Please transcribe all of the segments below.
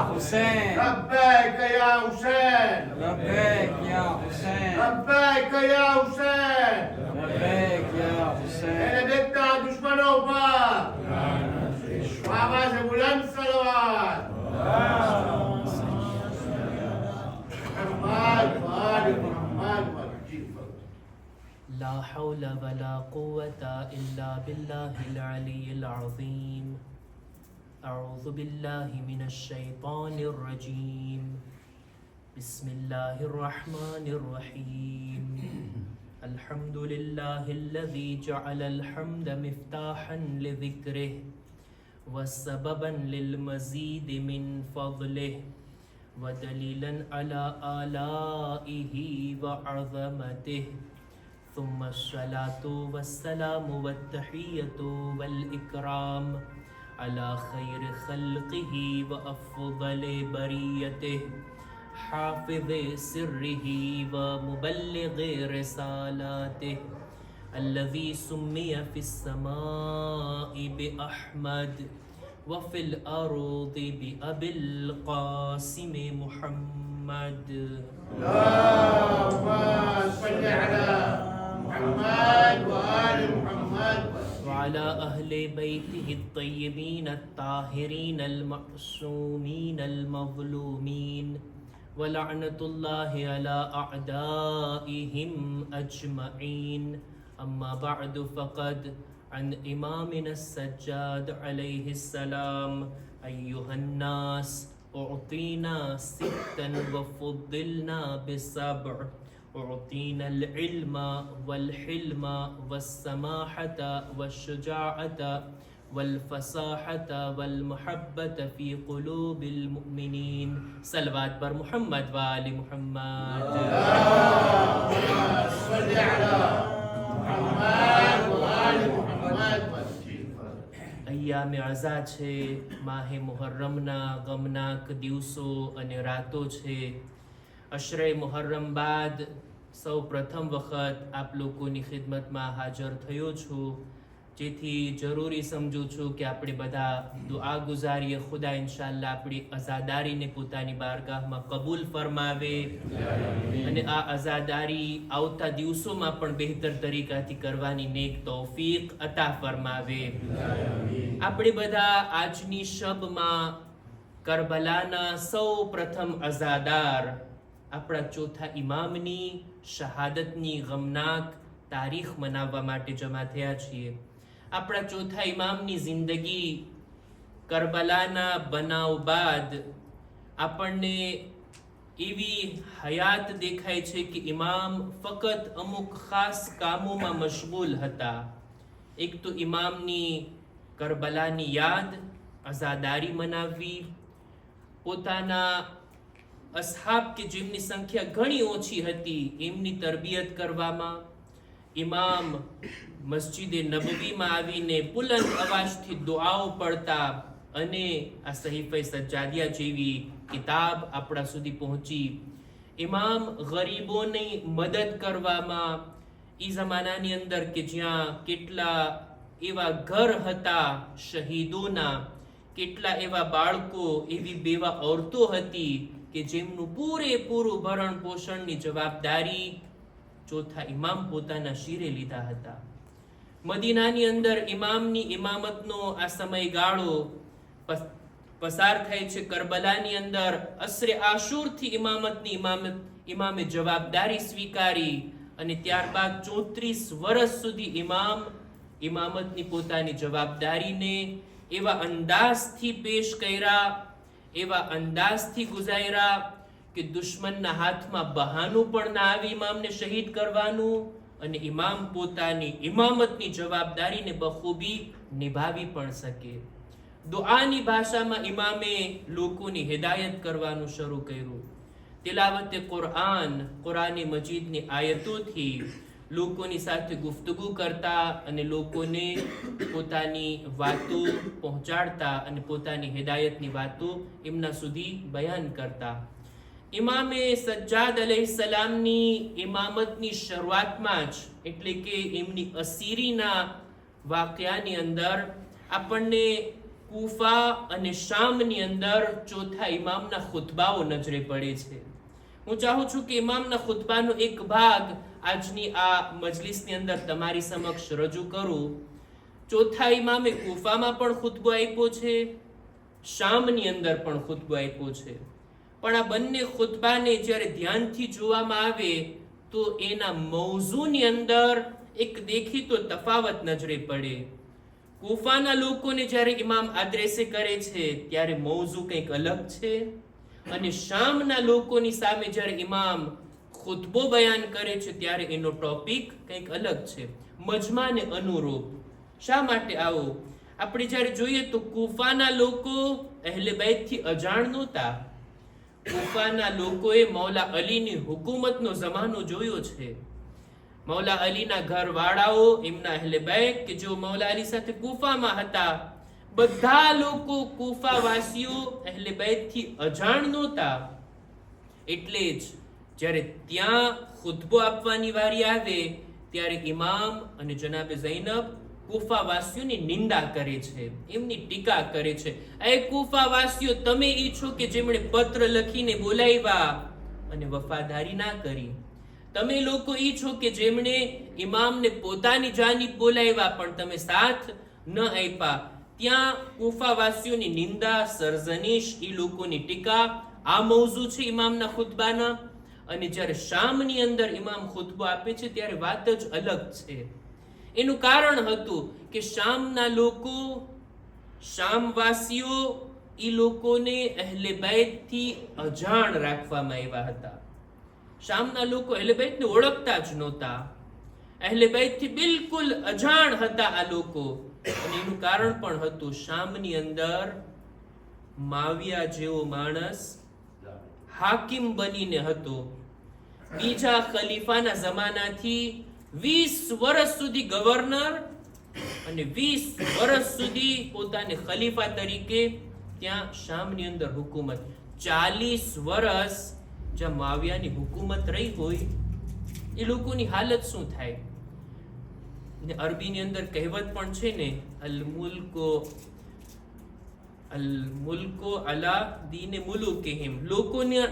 حسين لبيك يا حسين لبيك يا حسين لبيك يا حسين لبيك يا حسين मैंने देखता दुश्मनों पर आवाज बुलंद सलवात मोहम्मद वाले मोहम्मद لا حول ولا قوة إلا بالله العلي العظيم أعوذ بالله من الشيطان الرجيم بسم الله الرحمن الرحيم الحمد لله الذي جعل الحمد مفتاحا لذكره وسببا للمزيد من فضله ودليلا على آلائه وعظمته ثم الصلاة والسلام والتحية والإكرام على خير خلقه وأفضل بريته حافظ سره ومبلغ رسالاته الذي سمي في السماء بأحمد وفي الأرض بأبي القاسم محمد اللهم صل على محمد وآل محمد وعلى أهل بيته الطيبين الطاهرين المعصومين المظلومين ولعنة الله على أعدائهم أجمعين أما بعد فقد عن إمامنا السجاد عليه السلام أيها الناس أعطينا ستا وفضلنا بسبع أعطينا العلم والحلم والسماحة والشجاعة والفصاحة والمحبة في قلوب المؤمنين صلوات بر محمد وآل محمد اللهم صل على محمد وآل محمد અય્યામે આઝા છે, માહે મુહર્રમના ગમનાક દિવસો અને રાતો છે. અશરે મુહર્રમ બાદ સૌ પ્રથમ વખત આપ લોકોની ખિદમતમાં હાજર થયો છું, જેથી જરૂરી સમજું છું કે આપણે બધા દુઆ ગુજારીએ ખુદા ઇન્શાઅલ્લાહ આપણી અઝાદારીને પોતાની બારગાહમાં કબૂલ ફરમાવે અને આ અઝાદારી આવતા દિવસોમાં પણ બહેતર તરીકાથી કરવાની નેક તૌફીક અતા ફરમાવે. આપણે બધા આજની શબમાં કરબલાના સૌ પ્રથમ અઝાદાર આપણા ચોથા ઇમામની શહાદતની ગમનાક તારીખ મનાવવા માટે જમા થયા છીએ. આપણા ચોથા ઇમામની જિંદગી કરબલાના બનાવ બાદ આપણને એવી હયાત દેખાય છે કે ઇમામ ફક્ત અમુક ખાસ કામોમાં મશગુલ હતા. એક તો ઇમામની કરબલાની યાદ, અઝાદારી મનાવવી, પોતાના અસહાબ કે જેમની સંખ્યા ઘણી ઓછી હતી એમની તરબિયત કરવામાં, ઇમામ મસ્જિદે નબવીમાં આવીને બુલંદ અવાજથી દુઆઓ પડતા અને આ સહીફે સજ્જાદિયા જેવી કિતાબ આપણા સુધી પહોંચી. ઇમામ ગરીબોની મદદ કરવામાં, એ જમાનાની અંદર કે જ્યાં કેટલા એવા ઘર હતા શહીદોના, કેટલા એવા બાળકો, એવી બેવા ઓરતો હતી કે જેમનું પૂરેપૂરું ભરણ પોષણની જવાબદારી ચોથા ઇમામ પોતાના શિરે લીધા હતા. મદીનાની અંદર ઇમામની ઇમામતનો આ સમયગાળો પસાર થાય છે. કરબલાની અંદર અસરે આશુરથી ઇમામે જવાબદારી સ્વીકારી અને ત્યારબાદ 34 વર્ષ સુધી ઇમામતની પોતાની જવાબદારીને એવા અંદાજથી પેશ કર્યા, એવા અંદાજથી ગુજાર્યા કે દુશ્મનના હાથમાં બહાનું પણ ના આવી ઇમામને શહીદ કરવાનું, અને ઇમામ પોતાની ઇમામતની જવાબદારીને બખૂબી નિભાવી પણ શકે. દુઆની ભાષામાં ઇમામે લોકોની હિદાયત કરવાનું શરૂ કર્યું. તિલાવતે કુરાન મજીદની આયતોથી લોકોની સાથે ગુફ્તગુ કરતા અને લોકોને પોતાની વાતો પહોંચાડતા અને પોતાની હિદાયતની વાતો એમના સુધી બયાન કરતા. ઇમામે સજ્જાદ અલૈહિસ્સલામની ઇમામતની શરૂઆતમાં જ, એટલે કે એમની અસીરીના વાક્યાની અંદર આપણને કુફા અને શામની અંદર ચોથા ઇમામના ખુતબાઓ નજરે પડે છે. હું ચાહું છું કે ઇમામના ખુતબાનો એક ભાગ આજની આ મજલિસની અંદર તમારી સમક્ષ રજૂ કરું. ચોથા ઇમામે કુફામાં પણ ખુતબો આપ્યો છે, શામની અંદર પણ ખુતબો આપ્યો છે. પણ આ બંને ખુતબાને જ્યારે ધ્યાનથી જોવામાં આવે તો એના મૌઝુની અંદર એક દેખીતો તફાવત નજરે પડે. કુફાના લોકોને જ્યારે ઇમામ આદ્રેસે કરે છે ત્યારે મૌઝુ કંઈક અલગ છે, અને શામના લોકોની સામે જ્યારે ઇમામ ખુતબો બયાન કરે છે ત્યારે એનો ટોપિક કંઈક અલગ છે, મજમાને અનુરૂપ. શા માટે આવો? આપણે જ્યારે જોઈએ તો કુફાના લોકો અહેલે બૈતથી અજાણ નહોતા. કુફાના લોકોએ મૌલા અલીની હુકુમતનો જમાનો જોયો છે. મૌલા અલીના ઘરવાળાઓ, એમના અહેલે બૈત કે જો મૌલા અલી સાથે કુફામાં હતા, બધા લોકો કુફાવાસીઓ અહેલે બૈતથી અજાણ નહોતા. એટલે જ જ્યારે ત્યાં ખુતબો આપવાની વારી આવે ત્યારે ઇમામ અને જનાબે ઝૈનબ કુફાવાસીઓની નિંદા કરે છે, એમની ટીકા કરે છે. એ કુફાવાસીઓ, તમે ઈચ્છો કે જેમણે પત્ર લખીને બોલાવ્યા અને વફાદારી ના કરી. તમે લોકો ઈચ્છો કે જેમણે ઇમામને પોતાની જાનિબ બોલાવ્યા પણ તમે સાથ ન આપ્યા. ત્યાં કુફાવાસીઓની નિંદા, સરઝનીશ, એ લોકોની ટીકા, આ મૌઝુ છે ઇમામના ખુતબાના. અને જ્યારે શામની અંદર ઇમામ ખુતબો આપે છે ત્યારે વાત જ અલગ છે. એનું કારણ હતું કે શામના લોકો, શામવાસીઓ, એ લોકોને અહેલે બૈતથી અજાણ રાખવામાં આવ્યા હતા. શામના લોકો અહેલે બૈતને ઓળખતા જ નહોતા. અહેલે બૈતથી બિલકુલ અજાણ હતા આ લોકો. અને એનું કારણ પણ હતું, શામની અંદર માવિયા જેવો માણસ હાકિમ બનીને હતો. બીજા ખલીફાના જમાનાથી 20 વર્ષ સુધી ગવર્નર અને 20 વર્ષ સુધી પોતાને ખલીફા તરીકે ત્યાં શામની અંદર હુકુમત. 40 વર્ષ જ્યાં માવિયાની હુકુમત રહી હોય, એ લોકોની હાલત શું થાય? ને અરબીની અંદર કહેવત પણ છે ને, અલ મુલ્કો અલા દીને મુલુકિહિમ. લોકોના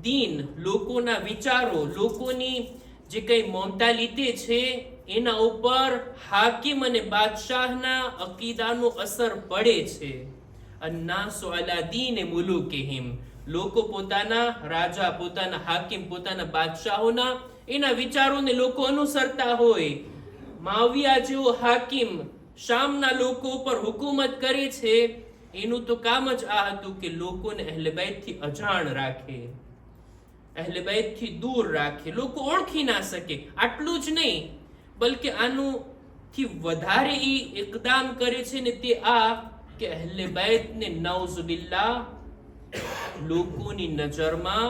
દીન, લોકોના વિચારો, લોકોની જે કઈ મોન્ટાલિટી છે એના ઉપર હાકિમ અને બાદશાહના અકીદાનો અસર પડે છે. અન્નાસુ અલા દીને મુલુકિહિમ. લોકો પોતાના રાજા, પોતાના હાકિમ, પોતાના બાદશાહોના એના વિચારોને લોકો અનુસરતા હોય. માવિયા જેવો હાકિમ શામના લોકો ઉપર હુકુમત કરે છે, એનું તો કામ જ આ હતું કે લોકોને અહેલે બૈતથી અજાણ રાખે, અહેલે બૈતથી દૂર રાખે, લોકો ઓળખી ના શકે. આટલું જ નહીં, બલકે આનું થી વધારે ઈ ઇકદામ કરે છે ને તે આ કે અહેલે બૈતને નાઉઝુબિલ્લાહ લોકોની નજરમાં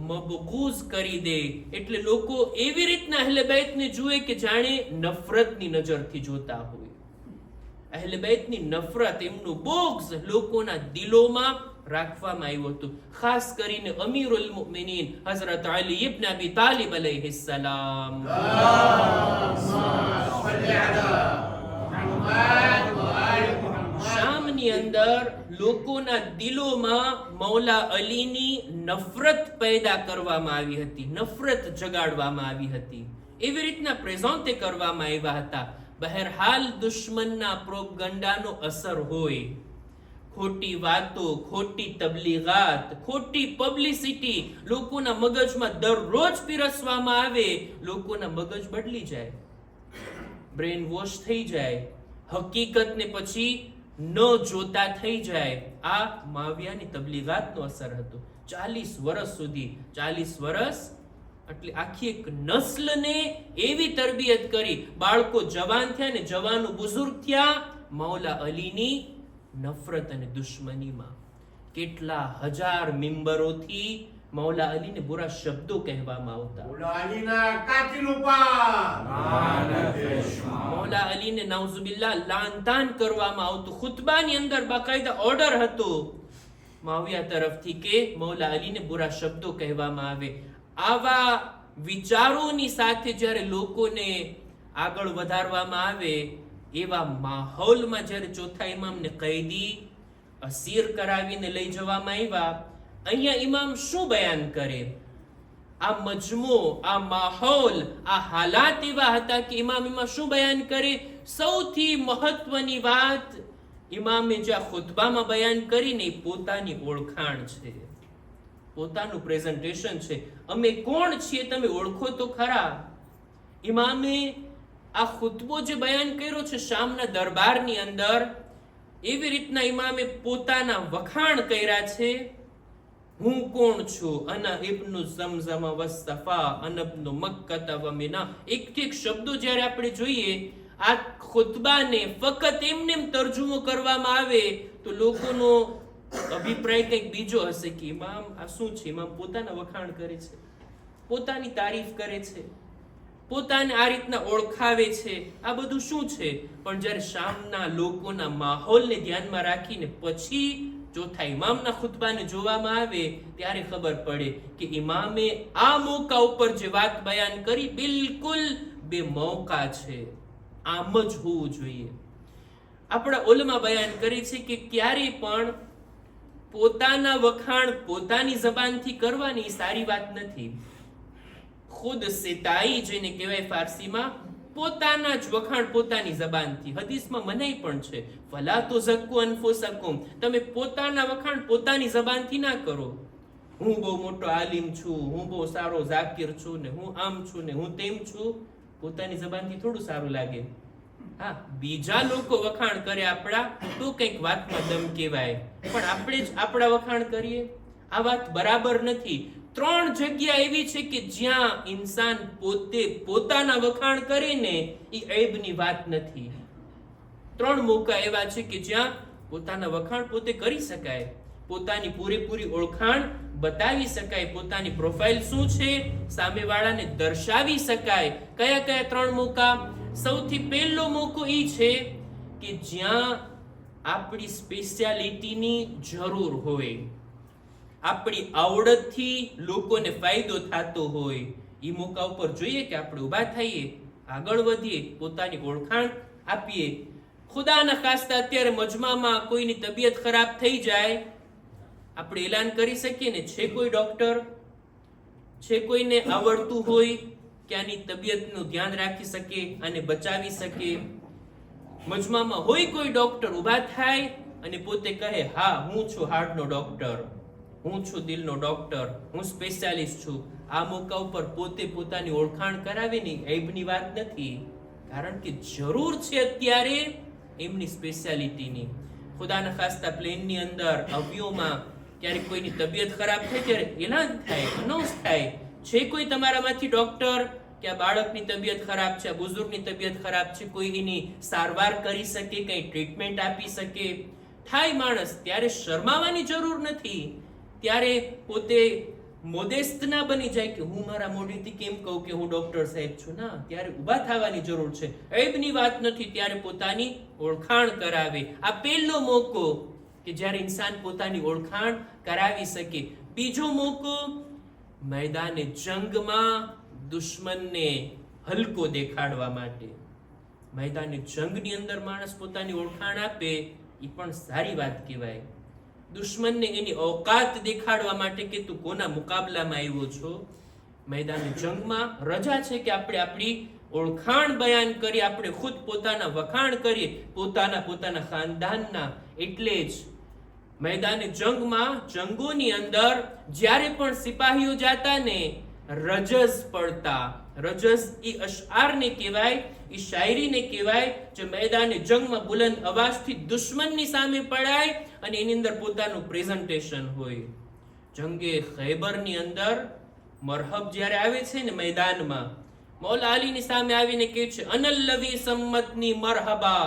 મબગૂઝ કરી દે. એટલે લોકો એવી રીતના અહેલે બૈતને જુએ કે જાણે નફરતની નજરથી જોતા હોય. અહેલે બૈતની નફરત, એમનું બોગ્ઝ લોકોના દિલોમાં રાખવામાં આવ્યું હતું. ખાસ કરીને અમીરુલ મુમિનીન હઝરત અલી ઇબ્ન અબી તાલિબ અલૈહિસ્સલામ. શામની અંદર લોકોના દિલોમાં મૌલા અલીની નફરત પેદા કરવામાં આવી હતી, નફરત જગાડવામાં આવી હતી. એવી રીતના પ્રેઝન્ટે કરવામાં આવ્યા હતા. બહેરહાલ દુશ્મનના પ્રોપગંડાનો અસર હોય. ખોટી વાતો, ખોટી તબલીગાત, ખોટી પબ્લિસિટી લોકોના મગજમાં દરરોજ પીરસવામાં આવે, લોકોના મગજ બદલી જાય, બ્રેન વોશ થઈ જાય, હકીકતને પછી ન જોતા થઈ જાય. આ માવિયાની તબલીગાતનો અસર હતો. 40 વર્ષ સુધી, 40 વર્ષ એટલે આખી એક નસ્લને એવી તરબિયત કરી. બાળકો જવાન થયા ને જવાનો બુઝુર્ગ થયા મૌલા અલીની નફરત અને દુશ્મનીમાં. કેટલા હજાર મિંબરોથી મૌલા અલીને બુરા શબ્દો કહેવામાં આવતા. મૌલા અલીને નાઉઝુબિલ્લાહ લાનતાન કરવામાં આવતું. ખુતબાની અંદર બાકાયદા ઓર્ડર હતો માવિયા તરફથી કે મૌલા અલીને બુરા શબ્દો કહેવામાં આવે. આવા વિચારોની સાથે જ્યારે લોકોને આગળ વધારવામાં આવે એવા માહોલમાં જ્યારે ચોથા ઇમામને કૈદી અસીર કરાવીને લઈ જવામાં આવ્યા, અહીંયા ઇમામ શું બયાન કરે? આ મજમુ, આ માહોલ, આ હાલાત એવા હતા કે ઇમામ એમાં શું બયાન કરે? સૌથી મહત્વની વાત ઇમામે જે આ ખુતબામાં બયાન કરીને પોતાની ઓળખાણ છે, પોતાનું પ્રેઝન્ટેશન છે. અમે કોણ છીએ તમે ઓળખો તો ખરા. ઇમામે આ ખુતબો જે બયાન કર્યો છે શામના દરબારની અંદર, એવી રીતના ઇમામે પોતાના વખાણ કર્યા છે. હું કોણ છું? અના ઇબ્નુ ઝમઝમ વસ્તફા અના ઇબ્નુ મક્કત વ મિના. એક શબ્દો જ્યારે આપણે જોઈએ, આ ખુતબાને ફક્ત એમને તર્જુમો કરવામાં આવે તો લોકોનો અભિપ્રાય કંઈક બીજો હશે કે ઇમામ આ શું છે? ઇમામ પોતાના વખાણ કરે છે, પોતાની તારીફ કરે છે, પોતાને આ રીતના ઓળખાવે છે. આ બધું શું છે? પણ જ્યારે શામના લોકોના માહોલને ધ્યાનમાં રાખીને પછી ચોથા ઇમામના ખુતબાને જોવામાં આવે ત્યારે ખબર પડે કે ઇમામે આ મોકા ઉપર જે વાત બયાન કરી બિલકુલ બે મોકા છે. આમ જ હોવું જોઈએ. આપણા ઉલમા બયાન કરી છે કે ક્યારે પણ પોતાના વખાણ પોતાની જબાનથી કરવાની સારી વાત નથી. ખુદ સિતાઈ જેને કહેવાય ફારસીમાં, પોતાના જ વખાણ પોતાની જબાનથી. હદીસમાં મનાઈ પણ છે, ફલા તુઝક્કુ અનફુસકુમ, તમે પોતાના વખાણ પોતાની જબાનથી ના કરો. હું બહુ મોટો આલિમ છું, હું બહુ સારો ઝાકિર છું ને હું આમ છું ને હું તેમ છું. પોતાની જબાનથી થોડું સારું લાગે. હા, બીજા લોકો વખાણ કરે આપણા તો કંઈક વાતમાં દમ કહેવાય, પણ આપણે જ આપણા વખાણ કરીએ, આ વાત બરાબર નથી. 3 જગ્યા એવી છે કે જ્યાં ઇન્સાન પોતે પોતાના વખાણ કરે ને એ ઐબની વાત નથી. 3 મોકા એવા છે કે જ્યાં પોતાના વખાણ પોતે કરી શકાય, પોતાની પૂરેપૂરી ઓળખાણ બતાવી શકાય, પોતાની પ્રોફાઇલ શું છે સામેવાળાને દર્શાવી શકાય. કયા કયા 3 મોકા? સૌથી પહેલો મોકો એ છે કે જ્યાં આપણી સ્પેશિયાલિટીની જરૂર હોય, આપણી આવડતથી લોકોને ફાયદો થતો હોય. એ મોકા ઉપર જોઈએ કે આપણે ઊભા થઈએ, આગળ વધીએ, પોતાની ઓળખાણ આપીએ. ખુદાના ખાસ્તા અત્યારે મજમામાં કોઈની તબિયત ખરાબ થઈ જાય, આપણે એલાન કરી શકીએ ને, છે કોઈ ડોક્ટર, છે કોઈને આવડતું હોય કે આની તબિયતનું ધ્યાન રાખી શકે અને બચાવી શકે. મજમામાં હોય કોઈ ડોક્ટર, ઊભા થાય અને પોતે કહે હા હું છું હાર્ટનો ડોક્ટર, હું છું દિલનો ડોક્ટર, હું સ્પેશિયાલિસ્ટ છું. આ મોકા ઉપર પોતે પોતાની ઓળખાણ કરાવીની ઐબની વાત નથી, કારણ કે જરૂર છે અત્યારે એમની સ્પેશિયાલિટીની. ખુદાના ખાસ્તા પ્લેનની અંદર અવયવમાં ક્યારેક કોઈની તબિયત ખરાબ થાય ત્યારે એલાન થાય, અનાઉન્સ થાય, છે કોઈ તમારામાંથી ડોક્ટર કે આ બાળકની તબિયત ખરાબ છે, આ બુઝુર્ગની તબિયત ખરાબ છે, કોઈ એની સારવાર કરી શકે, કઈ ટ્રીટમેન્ટ આપી શકે. થાય માણસ, ત્યારે શરમાવાની જરૂર નથી. ત્યારે પોતે મોદેસ્ત ના બની જાય કે હું મારા મોઢેથી કેમ કહું કે હું ડોક્ટર સાહેબ છું. ના, ત્યારે ઊભા થવાની જરૂર છે. ઐબની વાત નથી, ત્યારે પોતાની ઓળખાણ કરાવે. આ પહેલો મોકો કે જ્યારે ઇન્સાન પોતાની ઓળખાણ કરાવી શકે. બીજો મોકો મેદાને જંગમાં દુશ્મનને હલકો દેખાડવા માટે. મેદાને જંગની અંદર માણસ પોતાની ઓળખાણ આપે એ પણ સારી વાત કહેવાય. દુશ્મનને એની औकात દેખાડવા માટે કે તું કોના મુકાબલામાં આવ્યો છો. મેદાને જંગમાં રજા છે કે આપણે આપણી ઓળખાણ બયાન કરીએ, આપણે ખુદ પોતાના વખાણ કરીએ, પોતાના ખાનદાનના. એટલે જ મેદાને જંગમાં, જંગોની અંદર જ્યારે પણ સિપાહીઓ જાતા ને રજઝ પડતા. રજઝ એ અશઆરને કહેવાય, એ શાયરીને કહેવાય જે મેદાને જંગમાં બુલંદ અવાજથી દુશ્મનની સામે પડાય અને એની અંદર પોતાનું પ્રેઝન્ટેશન હોય. જંગે ખૈબરની અંદર મરહબ જ્યારે આવે છે ને મેદાનમાં, મૌલા અલીની સામે આવીને કહે છે અનલ્લવી સમ્મતની મરહબા,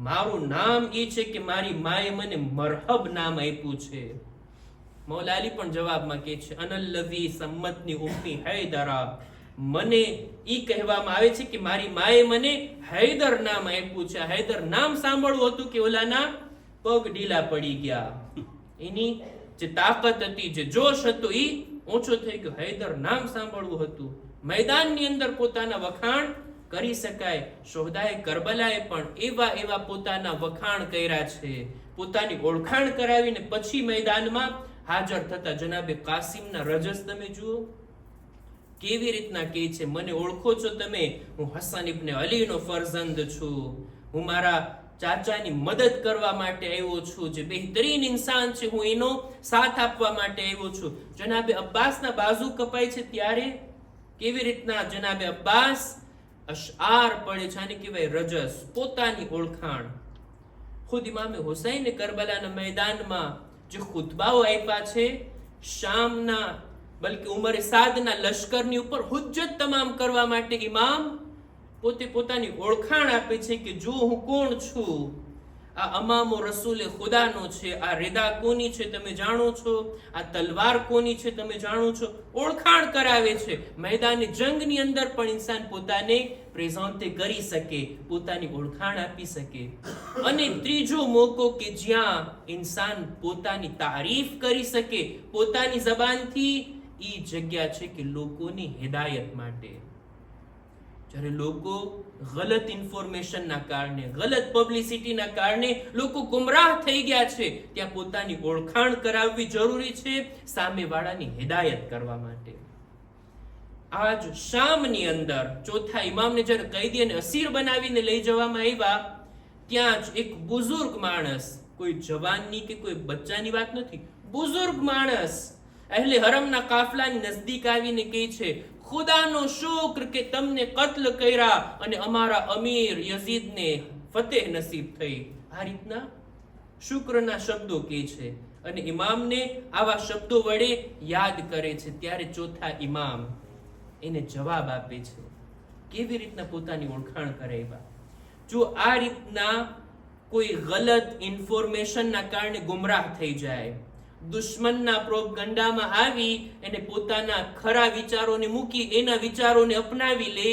મારું નામ એ છે કે મારી માએ મને મરહબ નામ આપ્યું છે. મૌલા અલી પણ જવાબમાં કહે છે અનલ્લવી સમ્મતની ઉમ્મી હૈદરા, મને ઈ કહેવામાં આવે છે કે મારી માએ મને હૈદર નામ આપ્યું છે. હૈદર નામ સાંભળવું હતું કે ઓલાના પગ ઢીલા પડી ગયા, એની જે તાકાત હતી, જે જોશ હતો એ ઓછો થઈ ગયો. હૈદર નામ સાંભળવું હતું. મેદાનની અંદર પોતાના વખાણ કરી શકાય. શોહદાએ કરબલાએ પણ એવા પોતાના વખાણ કર્યા છે, પોતાની ઓળખાણ કરાવીને પછી મેદાનમાં હાજર થતા જનાબે કાસિમના રજસ તમે જુઓ કેવી રીતના કહે છે, મને ઓળખો છો તમે, હું હસન ઇબ્ન અલીનો ફરઝંદ છું, હું મારા ચાચાની મદદ કરવા માટે આવ્યો છું, જે બહેતરીન ઇન્સાન છે હું એનો સાથ આપવા માટે આવ્યો છું. જનાબે અબ્બાસના બાજુ કપાય છે ત્યારે કેવી રીતના જનાબે અબ્બાસ અશઆર પડે છે, આને કહેવાય રજસ, પોતાની ઓળખાણ. ખુદ ઇમામે હુસૈન કરબલાના મેદાનમાં જે ખુતબાઓ આપ્યા છે, શામના બલકે ઉમરે સાદના લશ્કરની ઉપર હુજ્જત તમામ કરવા માટે ઇમામ પોતે પોતાની ઓળખાણ આપે છે કે જો હું કોણ છું, આ અમામો રસૂલે ખુદાનો છે, આ રેદા કોની છે તમે જાણો છો, આ તલવાર કોની છે તમે જાણો છો. ઓળખાણ કરાવે છે. મેદાને જંગની અંદર પણ ઇન્સાન પોતાને પ્રેઝન્ટે કરી શકે, પોતાની ઓળખાણ આપી શકે. અને ત્રીજો મોકો કે જ્યાં ઇન્સાન પોતાની તારીફ કરી શકે પોતાની જબાનથી, ઈ જગ્યા છે કે લોકોની હિદાયત માટે. જ્યારે લોકો ગલત ઇન્ફોર્મેશનના કારણે, ગલત પબ્લિસિટીના કારણે લોકો ગુમરાહ થઈ ગયા છે, ત્યાં પોતાની ઓળખાણ કરાવવી જરૂરી છે સામેવાળાની હિદાયત કરવા માટે. આજ શામની અંદર ચોથા ઇમામને જ્યારે કૈદી અને અસીર બનાવીને લઈ જવામાં આવ્યા, ત્યાં જ એક બુઝુર્ગ માણસ, કોઈ જવાનની કે કોઈ બચ્ચાની વાત નથી, બુઝુર્ગ માણસ અહેલે હરમના કાફલાની નજદીક આવીને કહે છે, ખુદાનો શુક્ર કે તમને કત્લ કર્યા અને અમારા અમીર યઝીદને ફતેહ નસીબ થઈ. આ રીતના શુક્રના શબ્દો કહે છે અને ઇમામને આવા શબ્દો વડે યાદ કરે છે. ત્યારે ચોથા ઇમામ એને જવાબ આપે છે, કેવી રીતના પોતાની ઓળખાણ કરાવ્યા. જો આ રીતના કોઈ ગલત ઇન્ફોર્મેશનના કારણે ગુમરાહ થઈ જાય, દુશ્મનના પ્રોપગંડામાં આવી એને પોતાના ખરા વિચારોને મૂકી એના વિચારોને અપનાવી લે,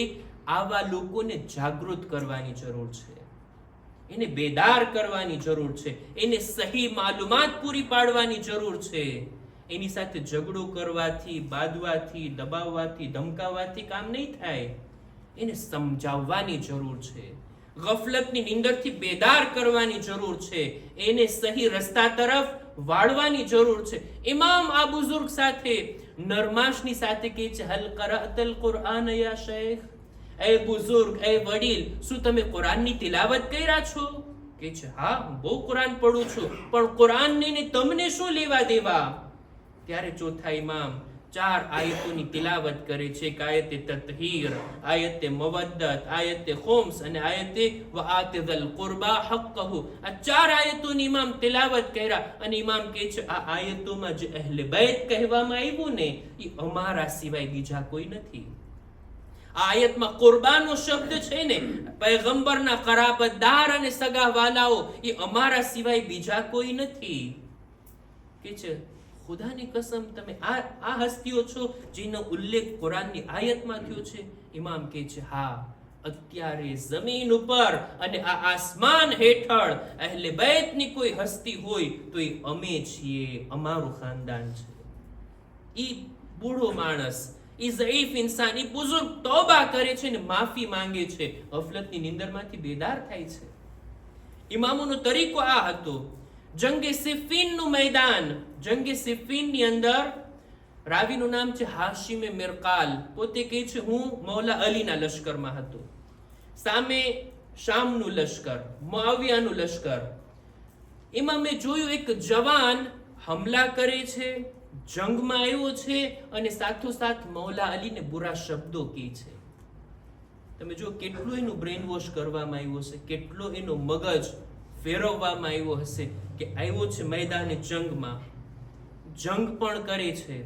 આવા લોકોને જાગૃત કરવાની જરૂર છે, એને બેદાર કરવાની જરૂર છે, એને સહી માલુમાત પૂરી પાડવાની જરૂર છે. એની સાથે ઝઘડો કરવાથી, બાદવાથી, દબાવવાથી, ધમકાવવાથી કામ નહીં થાય. એને સમજાવવાની જરૂર છે, ગફલતની નીંદરથી બેદાર કરવાની જરૂર છે, એને સહી રસ્તા તરફ વાળવાની જરૂર છે. ઇમામ આ બુઝુર્ગ સાથે નરમાશની સાથે કહે છે, હલ કરાતલ કુરઆન યા શેખ, એ બુઝુર્ગ, એ વડીલ, શું તમે કુરાનની તિલાવત કર્યા છો? કહે છે, હા હું બહુ કુરાન પડું છું, પણ કુરાનને તમને શું લેવા દેવા? ત્યારે ચોથા ઇમામ 4 આયતોની તિલાવત કરે છે. એક આયતે તતહીર, આયતે મવદ્દત, આયતે ખુમ્સ અને આયતે વઆતિઝલ કુરબા હક્કહુ. આ 4 આયતોની ઇમામ તિલાવત કર્યા અને ઇમામ કહે છે, આ આયતોમાં જે અહેલે બેત કહેવામાં આવ્યું ને, એ અમારા સિવાય બીજા કોઈ નથી. આ આયતમાં કુરબાનો શબ્દ છે ને, પૈગંબરના કરાબતદાર અને સગાવાલાઓ, એ અમારા સિવાય બીજા કોઈ નથી. કે છે ખુદાની કસમ તમે આ હસ્તીઓ છો જેનો ઉલ્લેખ કુરાનની આયતમાં થયો છે? ઇમામ કહે છે, હા, અત્યારે જમીન ઉપર અને આ આસમાન હેઠળ અહેલે બેતની કોઈ હસ્તી હોય તો એ અમે છીએ, અમારું ખાનદાન છે. ઈ બૂઢો માણસ, ઈ ઝઈફ ઇન્સાન, ઈ બુઝુર્ગ તૌબા કરે છે ને માફી માંગે છે, ગફલતની નીંદરમાંથી બેદાર થાય છે. ઇમામોનો તરીકો આ હતો. જંગે સિફીનનું મેદાન, જંગે સિફીનની અંદર રાવીનું નામ છે હાશિમે મિરકાલ, પોતે કહે છે હું મૌલા અલીના લશ્કરમાં હતો. સામે શામનું લશ્કર, મુઆવિયાનું લશ્કર. એમાં મેં જોયું એક જવાન હમલા કરે છે, જંગમાં આવ્યો છે અને સાથોસાથ મૌલા અલીને બુરા શબ્દો કહે છે. તમે જો કેટલો એનું બ્રેન વોશ કરવામાં આવ્યો છે, કેટલો એનો મગજ ફેરવવામાં આવ્યો હશે કે આવ્યો છે મેદાને જંગમાં, જંગ પણ કરે છે,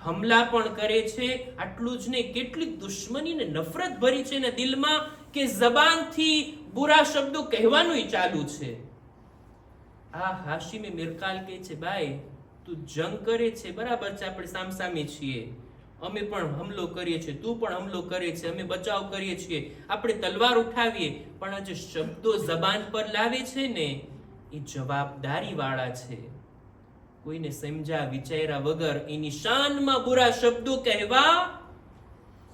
હમલા પણ કરે છે. આટલું જ નહીં, કેટલી દુશ્મની ને નફરત ભરી છે એના દિલમાં કે જબાનથી બુરા શબ્દો કહેવાનું ચાલુ છે. આ હાશિમે મિરકાલ કહે છે, ભાઈ તું જંગ કરે છે બરાબર છે, આપણે સામસામે છીએ, અમે પણ હમલો કરીએ છીએ, તું પણ હમલો કરે છે, અમે બચાવ કરીએ છીએ, આપણે તલવાર ઉઠાવીએ, પણ આ જે શબ્દો જબાન પર લાવે છે ને, એ જવાબદારી વાળા છે. કોઈને સમજ્યા વિચાર્યા વગર એની શાનમાં બુરા શબ્દો કહેવા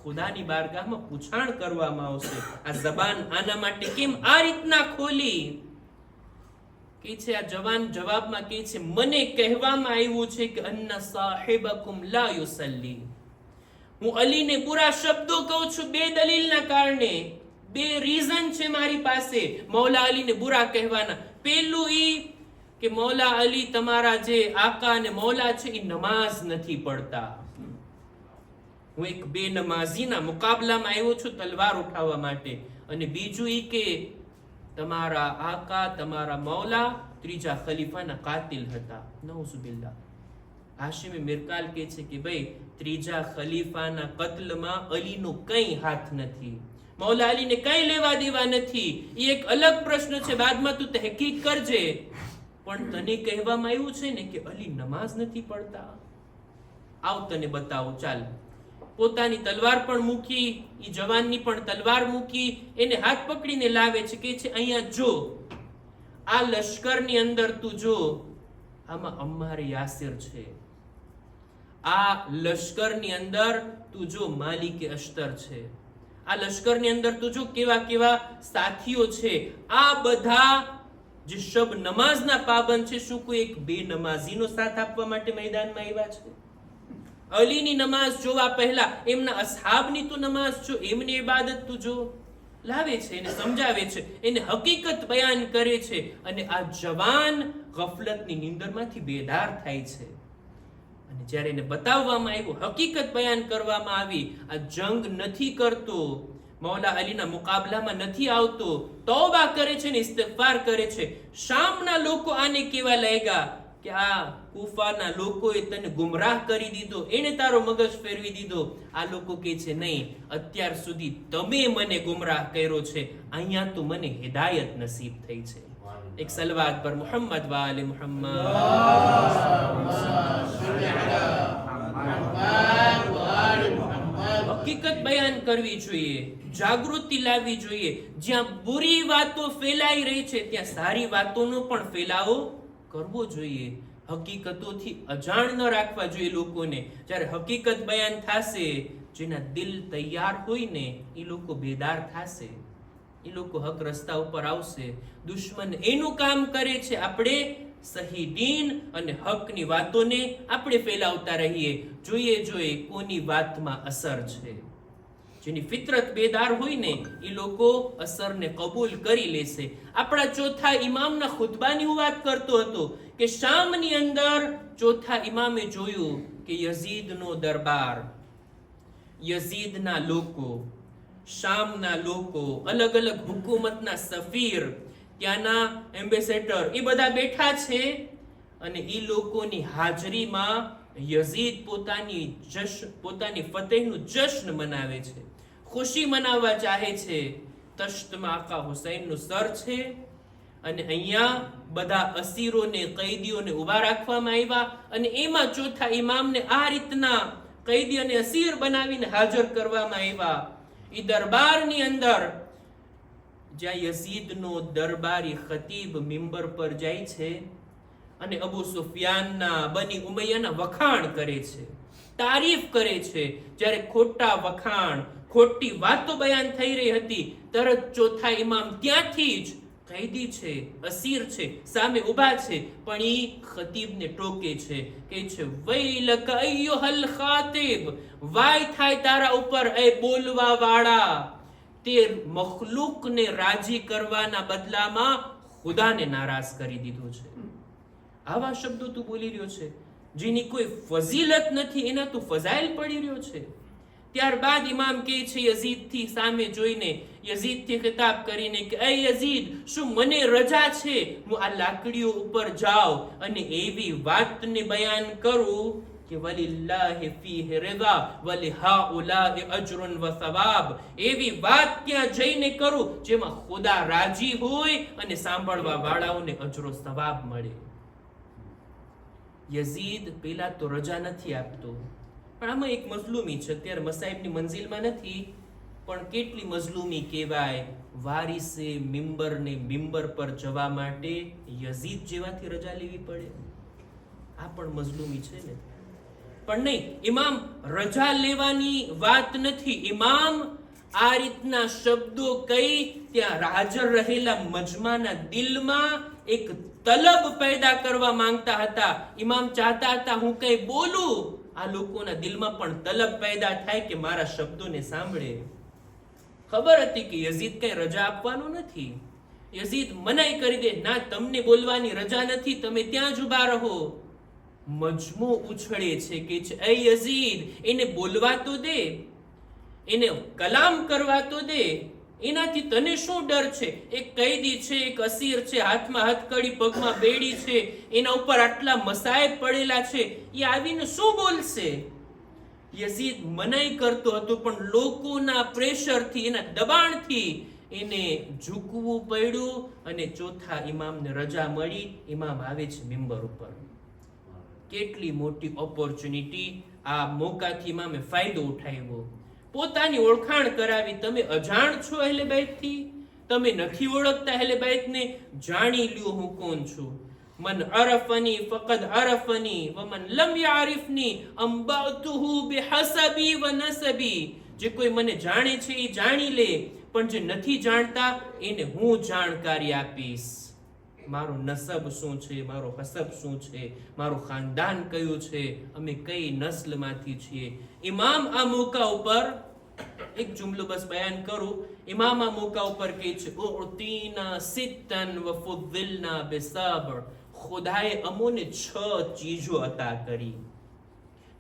ખુદાની બારગાહમાં પૂછાણ કરવામાં આવશે. આ જબાન આના માટે કેમ આ રીતના ખોલી? કે છે આ જવાન જવાબમાં કે છે, મને કહેવામાં આવ્યું છે કે અન્ના સાહિબકુમ લા યુસલ્લી. હું અલીને બુરા શબ્દો કહું છું બે દલીલના કારણે. બે રીઝન છે મારી પાસે મૌલા અલીને બુરા કહેવાના. પહેલું ઈ કે મૌલા અલી તમારા જે આકા અને મૌલા છે એ નમાઝ નથી પડતા. હું એક બે નમાઝીના મુકાબલામાં આવ્યો છું તલવાર ઉઠાવવા માટે. અને બીજું ઈ કે તમારા આકા તમારા મૌલા ત્રીજા ખલીફાના કાતિલ હતા. નઉઝુબિલ્લાહ. હાશિમી મિરકાલ કહે છે કે ભાઈ ત્રીજા ખલીફાના કત્લમાં અલીનો કંઈ હાથ નથી. મૌલા અલીને કંઈ લેવા દેવા નથી. એ એક અલગ પ્રશ્ન છે, બાદમાં તું તહકીક કરજે. પણ તને કહેવામાં આવ્યું છે ને કે અલી નમાઝ નથી પડતા. આવ તને બતાવું. ચાલ. પોતાની તલવાર પણ મૂકી, એ જવાનની પણ તલવાર મૂકી, એને હાથ પકડીને લાવે છે. કે છે અહીંયા જો, આ લશ્કરની અંદર તું જો, આમાં અમ્માર યાસિર છે. આ લશ્કરની અંદર તું જો માલિક અશ્તર છે. આ લશ્કરની અંદર તું જો કેવા કેવા સાથીઓ છે. આ બધા જે શબ નમાઝના પાબંદ છે, શું કોઈ એક બે નમાઝીનો સાથ આપવા માટે મેદાનમાં આવ્યા છે? અલીની નમાઝ જોવા પહેલા એમના અસહાબની તું નમાઝ જો, એમની ઇબાદત તું જો. લાવે છે, એને સમજાવે છે, એને હકીકત બયાન કરે છે. અને આ જવાન ગફલતની નીંદરમાંથી બેદાર થાય છે. અને જ્યારે એને બતાવવામાં આવ્યું, હકીકત બયાન કરવામાં આવી, આ જંગ નથી કરતો, મૌલા અલીના મુકાબલામાં નથી આવતો, તૌબા કરે છે ને ઇસ્તિગફાર કરે છે. શામના લોકો આને કેવા લાગ્યા કે આ કુફાના લોકોએ તને ગુમરાહ કરી દીધો, એને તારો મગજ ફેરવી દીધો. આ લોકો કહે છે નહીં, અત્યાર સુધી તમે મને ગુમરાહ કર્યો છે, અહીંયા તો મને હિદાયત નસીબ થઈ છે. એક સલવાત પર મુહમ્મદ વાલે મુહમ્મદ. હકીકત બયાન કરવી જોઈએ, જાગૃતિ લાવવી જોઈએ. જ્યાં બુરી વાતો ફેલાઈ રહી છે ત્યાં સારી વાતોનો પણ ફેલાવો કરવો જોઈએ. હકીકતોથી અજાણ ન રાખવા જોઈએ લોકોને. જ્યારે હકીકત બયાન થશે, જેના દિલ તૈયાર હોય ને એ લોકો બેદાર થશે, એ લોકો હક રસ્તા ઉપર આવશે. દુશ્મન એનું કામ કરે છે, આપણે સહી દીન અને હકની વાતોને આપણે ફેલાવતા રહીએ. જોઈએ કોની વાતમાં અસર છે. જેની ફિતરત બેદાર હોય ને એ લોકો અસરને કબૂલ કરી લેશે. આપણા ચોથા ઇમામના ખુતબાની હું વાત કરતો હતો કે શામની અંદર ચોથા ઇમામે જોયું કે યઝીદનો દરબાર, યઝીદના લોકો, શામના લોકો, અલગ અલગ હુકુમતના સફીર, ત્યાંના એમ્બેસેડર, એ બધા બેઠા છે. અને એ લોકોની હાજરીમાં યઝીદ પોતાની ફતેહનું જશ્ન મનાવે છે, ખુશી મનાવવા ચાહે છે. તશ્તમાં આકા હુસૈનનું સર છે. અને અહીંયા બધા અસીરોને, કૈદીઓને ઉભા રાખવામાં આવ્યા. અને એમાં ચોથા ઇમામને આ રીતના કૈદી અને અસીર બનાવીને હાજર કરવામાં આવ્યા. એ દરબારની અંદર જ્યાં યઝીદનો દરબારી ખતીબ મિંબર પર જાય છે અને અબુ સુફિયાનના, બની ઉમૈયાના વખાણ કરે છે, તારીફ કરે છે. જ્યારે ખોટા વખાણ, ખોટી વાતો બયાન થઈ રહી હતી, તરત ચોથા ઇમામ ત્યાંથી જ, કૈદી છે, અસીર છે, સામે ઊભા છે, પણ ઈ ખતીબને ટોકે છે, કે છે વૈલક અય્યુહલ ખાતિબ, વાય થાય તારા ઉપર એ બોલવા વાળા. તે મખલુકને રાજી કરવાના બદલામાં ખુદાને નારાજ કરી દીધો છે. આવા શબ્દો તું બોલી રહ્યો છે, જેની કોઈ ફઝીલત નથી, એના તું ફઝાઇલ પડી રહ્યો છે. ત્યારબાદ ઇમામ કહે છે યઝીદથી સામે જોઈને, યઝીદથી ખિતાબ કરીને કે એ યઝીદ, શું મને રજા છે હું આ લાકડીઓ ઉપર જાઉં અને એવી વાતને બયાન કરું કે વલિલ્લાહિ ફીહી રિદા વલિહાઉલાઇ અજ્રુન વ સવાબ. એવી વાત ત્યાં જઈને કરું જેમાં ખુદા રાજી હોય અને સાંભળવા વાળાઓને અજરો સવાબ મળે. યઝીદ પેલા તો રજા નથી આપતો, પણ આમાં એક મઝલુમી છે. અત્યારે મસાઈબની મંઝિલમાં નથી, પણ કેટલી મઝલુમી કહેવાય. વારિસે મિંબરને મિંબર પર જવા માટે યઝીદ જેવાથી રજા લેવી પડે. આ પણ મઝલુમી છે ને. પણ નહીં, ઇમામ રજા લેવાની વાત નથી. ઇમામ આ રીતના શબ્દો કઈ ત્યાં હાજર રહેલા મજમાના દિલમાં એક તલબ પેદા કરવા માંગતા હતા. ઇમામ ચાહતા હતા હું કઈ બોલું, આ લોકોના દિલમાં પણ તલબ પેદા થાય કે મારા શબ્દોને સાંભળે. ખબર હતી કે યઝીદ કઈ રજા આપવાનો નથી. યઝીદ મનાઈ કરી દે, ના તમને બોલવાની રજા નથી, તમે ત્યાં જ ઉભા રહો. મજમો ઉછળે છે કે એ યઝીદ, એને બોલવા તો દે, એને કલામ કરવા તો દે, એનાથી તને શું ડર છે? એક કૈદી છે, એક અસીર છે, હાથમાં હથકડી, પગમાં બેડી છે, એના ઉપર આટલા મસાયબ પડેલા છે, એ આવીને શું બોલશે? યઝીદ મનાઈ કરતો હતો, પણ લોકોના પ્રેશરથી, એના દબાણથી એને ઝૂકવું પડ્યું અને ચોથા ઇમામને રજા મળી. ઇમામ આવે છે મિંબર ઉપર. કેટલી મોટી ઓપોર્ચ્યુનિટી! આ મોકાથી ઇમામે ફાયદો ઉઠાવ્યો. પોતાની ઓળખાણ કરાવી, તમે અજાણ છો અહેલે બેતથી, તમે નથી ઓળખતા અહેલે બેતને, જાણી લ્યો હું કોણ છું. મન અરફની ફકદ અરફની વમન લમ યારિફની અંબાતુહુ બિહસબી વ નસબી. જે કોઈ મને જાણે છે એ જાણી લે, પણ જે નથી જાણતા એને હું જાણકારી આપીશ. મારો નસબ શું છે, મારો હસબ શું છે, મારું ખાનદાન કયું છે, અમે કઈ નસ્લમાંથી છીએ. ઇમામ આ મોકા ઉપર એક જુમલો બસ બયાન કરું. ઇમામ આ મોકા ઉપર કહે છે ઉતીના સિત્તન વ ફુદ્દિલના બિસબ્ર. ખુદાએ અમોને 6 ચીજો અતા કરી,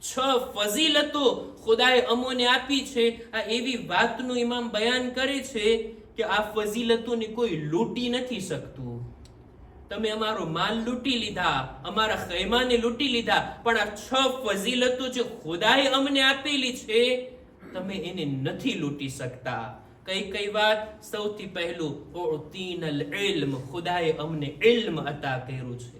6 ફઝીલતો ખુદાએ અમોને આપી છે. આ એવી વાતનું ઇમામ બયાન કરે છે કે આ ફઝીલતોને કોઈ લૂંટી નથી શકતું. તમે અમારો માલ લૂંટી લીધા, અમારા ખૈમાને લૂંટી લીધા, પણ આ 6 ફઝીલતો જે ખુદાએ અમને આપેલી છે તમે એને નથી લૂંટી શકતા. કઈ કઈ વાત? સૌથી પહેલું ઉતીનલ ઇલ્મ, ખુદાએ અમને ઇલ્મ અતા કર્યું છે.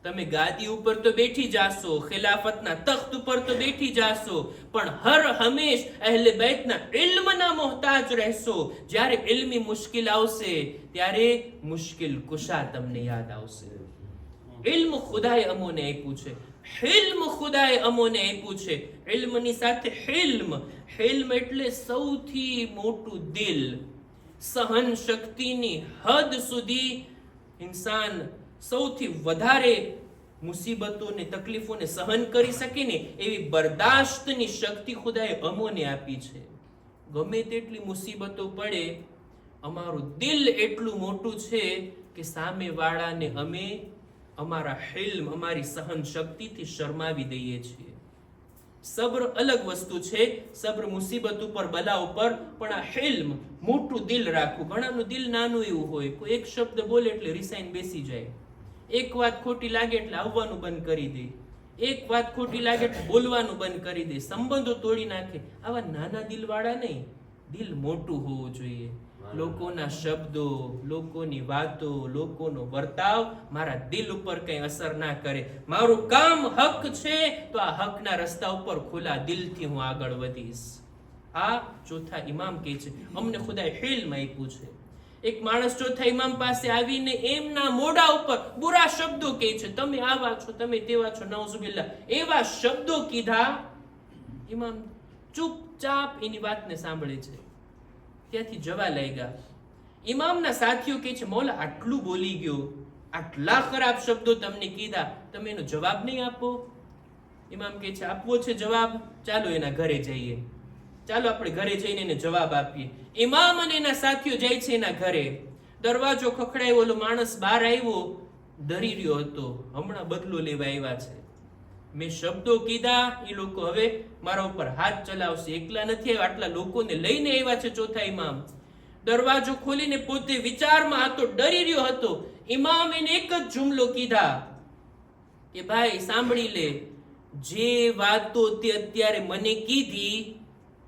તમે ગાદી ઉપર તો બેઠી જાશો, ખિલાફતના તખ્ત ઉપર તો બેઠી જાશો, પણ હર હંમેશ અહેલે બેતના ઇલ્મના મોહતાજ રહેશો. જ્યારે ઇલ્મી મુશ્કેલ આવશે ત્યારે મુશ્કેલ કુશા તમને યાદ આવશે. ઇલ્મ ખુદાએ અમોને આપ્યું છે, હિલ્મ ખુદાએ અમોને આપ્યું છે. ઇલ્મની સાથે હિલ્મ. હિલ્મ એટલે સૌથી મોટું દિલ. સહન શક્તિની હદ સુધી ઇન્સાન સૌથી વધારે મુસીબતોને તકલીફોને સહન કરી શકે ને એવી બરદાશ્તની શક્તિ ખુદાએ અમોને આપી છે. ગમે તેટલી મુસીબતો પડે, અમારું દિલ એટલું મોટું છે કે સામેવાળાને અમે અમારા હિલ્મ, અમારી સહન શક્તિથી શરમાવી દઈએ છીએ. સબ્ર અલગ વસ્તુ છે, સબ્ર મુસીબત ઉપર, બલા ઉપર, પણ આ હિલ્મ, મોટું દિલ રાખવું. ઘણાનું દિલ નાનું એવું હોય, કોઈ એક શબ્દ બોલે એટલે રિસાઈને બેસી જાય, એક વાત ખોટી લાગે એટલે આવવાનું બંધ કરી દે, એક વાત ખોટી લાગે એટલે બોલવાનું બંધ કરી દે, સંબંધો તોડી નાખે. આવા નાના દિલવાળા નહીં, દિલ મોટું હોવું જોઈએ. લોકોના શબ્દો, લોકોની વાતો, લોકોનો વર્તાવ મારા દિલ ઉપર કઈ અસર ના કરે. મારું કામ હક છે તો આ હકના રસ્તા ઉપર ખુલ્લા દિલથી હું આગળ વધીશ. આ ચોથા ઇમામ કહે છે અમને ખુદાએ હિલ્મ આપ્યું છે. એક માણસ ચોથા ઇમામ પાસે આવીને એમના મોઢા ઉપર બુરા શબ્દો કહે છે, તમે આવા છો, તમે તેવા છો, નાઉઝુબિલ્લાહ, એવા શબ્દો કીધા. ઇમામ ચૂપચાપ એની વાતને સાંભળે છે. ત્યાંથી જવા લાગ્યા. ઇમામના સાથીઓ કહે છે મૌલા આટલું બોલી ગયો, આટલા ખરાબ શબ્દો તમને કીધા, તમે એનો જવાબ નહીં આપો? ઇમામ કહે છે આપવો છે જવાબ, ચાલો એના ઘરે જઈએ, ચાલો આપણે ઘરે જઈને એને જવાબ આપીએ. ઇમામ અને એના સાથીઓ જાય છે એના ઘરે. દરવાજો ખખડાયો, ઓલો માણસ બહાર આવ્યો, ડરી રહ્યો હતો, હમણાં બદલો લેવા આવ્યા છે. મેં શબ્દો કીધા, એ લોકો હવે મારા ઉપર હાથ ચલાવશે. એકલા નથી આવ્યા, આટલા લોકોને લઈને આવ્યા છે ચોથા ઇમામ. દરવાજો ખોલીને પોતે વિચારમાં હતો, ડરી રહ્યો હતો. ઇમામ એને એક જ જુમલો કીધા કે ભાઈ સાંભળી લે, જે વાતો તે અત્યારે મને કીધી,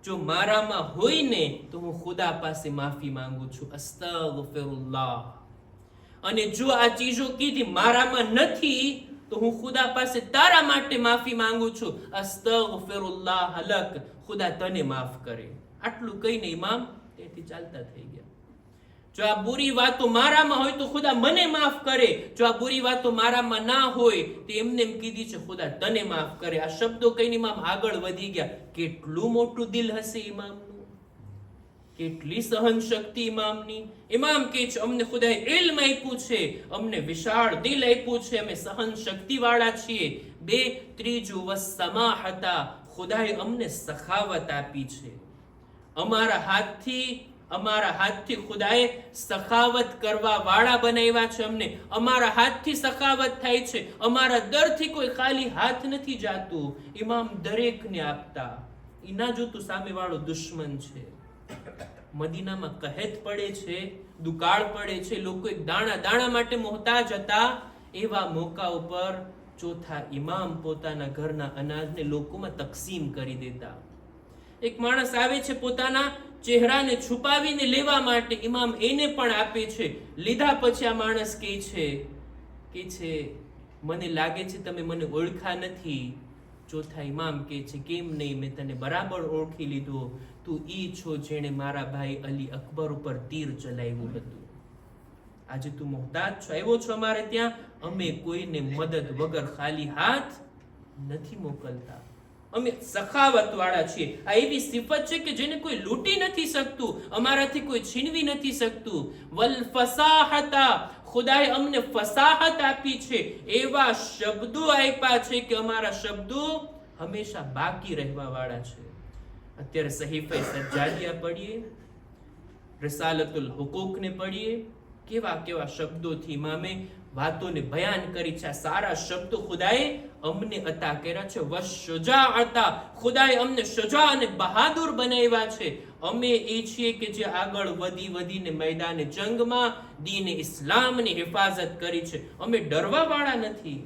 જો મારામાં હોય ને તો હું ખુદા પાસે માફી માંગુ છું, અસ્તગફિરુલ્લાહ. અને જો આ ચીજો કીધી મારામાં નથી તો હું ખુદા પાસે તારા માટે માફી માંગુ છું, અસ્તગફિરુલ્લાહ લક, ખુદા તને માફ કરે. આટલું કહીને ઇમામ ત્યાંથી ચાલતા થઈ ગયા. જો આ બુરી વાતો મારામાં હોય તો ખુદા મને માફ કરે, જો આ બુરી વાતો મારામાં ના હોય તો એમને એમ કીધી છે ખુદા તને માફ કરે. આ શબ્દો કહીને ઇમામ આગળ વધી ગયા. કેટલું મોટું દિલ હશે ઇમામનું, કેટલી સહન શક્તિ ઇમામની. ઇમામ કહે છે અમને ખુદાએ ઇલ્મ આપ્યું છે, અમને વિશાળ દિલ આપ્યું છે, અમે સહન શક્તિ વાળા છીએ. ત્રીજું વસમાહતા, ખુદાએ અમને સખાવત આપી છે. અમારા હાથથી ખુદાએ સખાવત કરવા વાળા બનાવ્યા છે અમને. અમારા હાથથી સખાવત થાય છે, અમારા દરથી કોઈ ખાલી હાથ નથી જાતું. ઇમામ દરેકને આપતા. ઇના જોતું સામે વાળો દુશ્મન છે. મદીનામાં કહેત પડે છે, દુકાળ પડે છે, લોકો એક દાણા દાણા માટે મોહતાજ હતા. એવા મોકા ઉપર ચોથા ઇમામ પોતાના ઘરના અનાજને લોકોમાં તકસીમ કરી દેતા. એક માણસ આવે છે પોતાના ચહેરાને છુપાવીને લેવા માટે, ઇમામ એને પણ આપે છે. લીધા પછી આ માણસ કહે છે મને લાગે છે તમે મને ઓળખા નથી. ચોથા ઇમામ કહે છે કેમ નહીં, મેં તને બરાબર ઓળખી લીધો. તું ઈ છો જેણે મારા ભાઈ અલી અકબર ઉપર તીર ચલાવ્યું હતું. આજે તું મોહતાજ છો, આવ્યો છો અમારે ત્યાં. અમે કોઈને મદદ વગર ખાલી હાથ નથી મોકલતા. અમે સખાવત વાળા છીએ. આ એવી સિફત છે કે જેને કોઈ લૂંટી નથી શકતું, અમારાથી કોઈ છીનવી નથી શકતું. વલ ફસાહતા, ખુદાએ અમને ફસાહત આપી છે, એવા શબ્દો આપ્યા છે કે અમારા શબ્દો હંમેશા બાકી રહેવા વાળા છે. અત્યારે સહીફે સજ્જાદિયા પઢીએ, રિસાલતુલ હુકૂકને પઢીએ, કેવા કેવા શબ્દોથી ઇમામે વાતોને બયાન કરી છે. આ સારા શબ્દો ખુદાએ અમને અતા કર્યા છે. વશુજાઅતા, ખુદાએ અમને શુજા અને બહાદુર બનાવ્યા છે. અમે એ છીએ કે જે આગળ વધીને મેદાને જંગમાં દીને ઇસ્લામની હિફાજત કરી છે. અમે ડરવા વાળા નથી.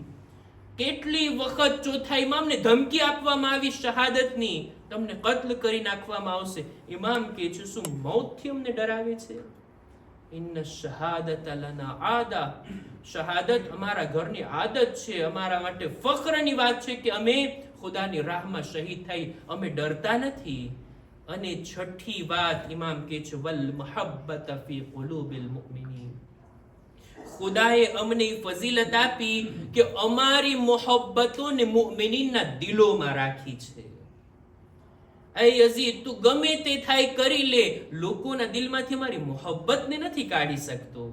કેટલી વખત ચોથા ઇમામને ધમકી આપવામાં આવી શહાદતની, તમને કત્લ કરી નાખવામાં આવશે. ઇમામ કહે છે શું મૌતથી અમને ડરાવે છે? ઇન્ન શહાદત લના આદા, શહાદત અમારા ઘરની આદત છે, અમારા માટે ફખ્રની વાત છે કે અમે ખુદાની રાહમાં શહીદ થઈ, અમે ડરતા નથી. અને છઠ્ઠી વાત ઇમામ કહે છે વલ મુહબ્બત ફી કુલુબિલ મુમિનીન, ખુદાએ અમને ફઝીલત આપી કે અમારી મોહબ્બતોને મુમિનીનના દિલોમાં રાખી છે. એ યઝીદ તું ગમે તે થાય કરી લે, લોકોના દિલમાંથી મારી મોહબ્બતને નથી કાઢી શકતો.